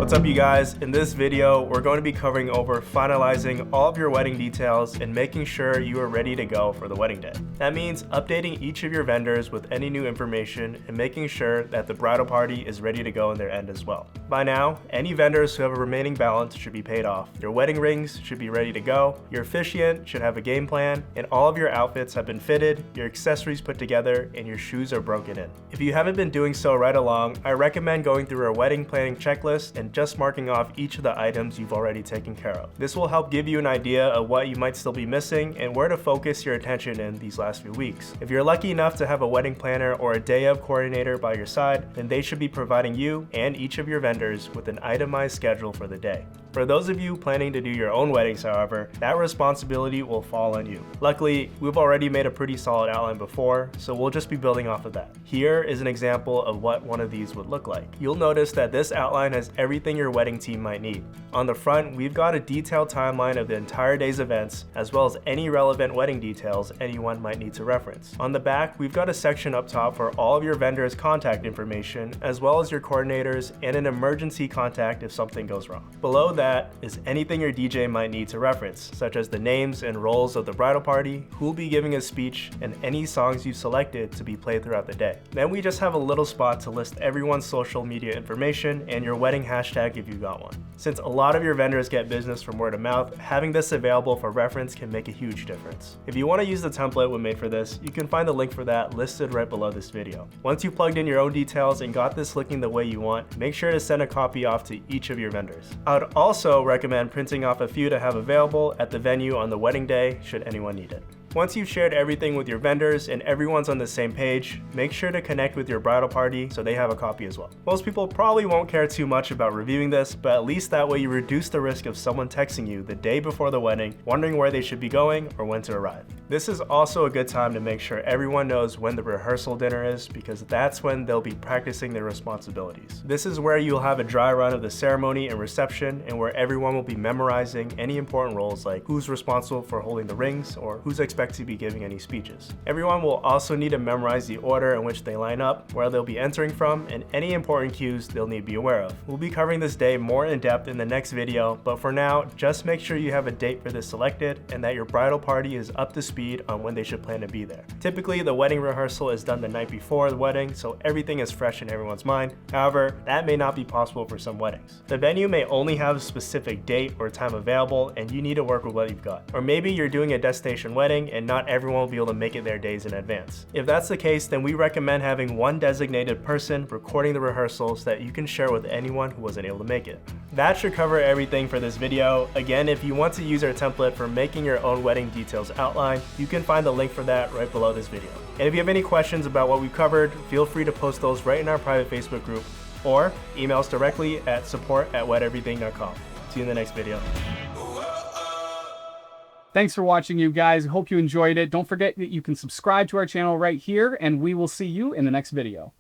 What's up, you guys? In this video, we're going to be covering over finalizing all of your wedding details and making sure you are ready to go for the wedding day. That means updating each of your vendors with any new information and making sure that the bridal party is ready to go on their end as well. By now, any vendors who have a remaining balance should be paid off. Your wedding rings should be ready to go, your officiant should have a game plan, and all of your outfits have been fitted, your accessories put together, and your shoes are broken in. If you haven't been doing so right along, I recommend going through our wedding planning checklist and just marking off each of the items you've already taken care of. This will help give you an idea of what you might still be missing and where to focus your attention in these last few weeks. If you're lucky enough to have a wedding planner or a day of coordinator by your side, then they should be providing you and each of your vendors with an itemized schedule for the day. For those of you planning to do your own weddings, however, that responsibility will fall on you. Luckily, we've already made a pretty solid outline before, so we'll just be building off of that. Here is an example of what one of these would look like. You'll notice that this outline has everything your wedding team might need. On the front, we've got a detailed timeline of the entire day's events, as well as any relevant wedding details anyone might need to reference. On the back, we've got a section up top for all of your vendors' contact information, as well as your coordinators and an emergency contact if something goes wrong. Below that is anything your DJ might need to reference, such as the names and roles of the bridal party, who will be giving a speech, and any songs you've selected to be played throughout the day. Then we just have a little spot to list everyone's social media information and your wedding hashtag if you got one. Since a lot of your vendors get business from word of mouth, having this available for reference can make a huge difference. If you want to use the template we made for this, you can find the link for that listed right below this video. Once you've plugged in your own details and got this looking the way you want, make sure to send a copy off to each of your vendors. I would also recommend printing off a few to have available at the venue on the wedding day should anyone need it. Once you've shared everything with your vendors and everyone's on the same page, make sure to connect with your bridal party so they have a copy as well. Most people probably won't care too much about reviewing this, but at least that way you reduce the risk of someone texting you the day before the wedding, wondering where they should be going or when to arrive. This is also a good time to make sure everyone knows when the rehearsal dinner is, because that's when they'll be practicing their responsibilities. This is where you'll have a dry run of the ceremony and reception, and where everyone will be memorizing any important roles like who's responsible for holding the rings or who's expected to be giving any speeches. Everyone will also need to memorize the order in which they line up, where they'll be entering from, and any important cues they'll need to be aware of. We'll be covering this day more in depth in the next video, but for now, just make sure you have a date for this selected and that your bridal party is up to speed on when they should plan to be there. Typically, the wedding rehearsal is done the night before the wedding, so everything is fresh in everyone's mind. However, that may not be possible for some weddings. The venue may only have a specific date or time available, and you need to work with what you've got. Or maybe you're doing a destination wedding and not everyone will be able to make it there days in advance. If that's the case, then we recommend having one designated person recording the rehearsals that you can share with anyone who wasn't able to make it. That should cover everything for this video. Again, if you want to use our template for making your own wedding details outline, you can find the link for that right below this video. And if you have any questions about what we've covered, feel free to post those right in our private Facebook group or email us directly at support@wedeverything.com. See you in the next video. Thanks for watching, you guys. Hope you enjoyed it. Don't forget that you can subscribe to our channel right here, and we will see you in the next video.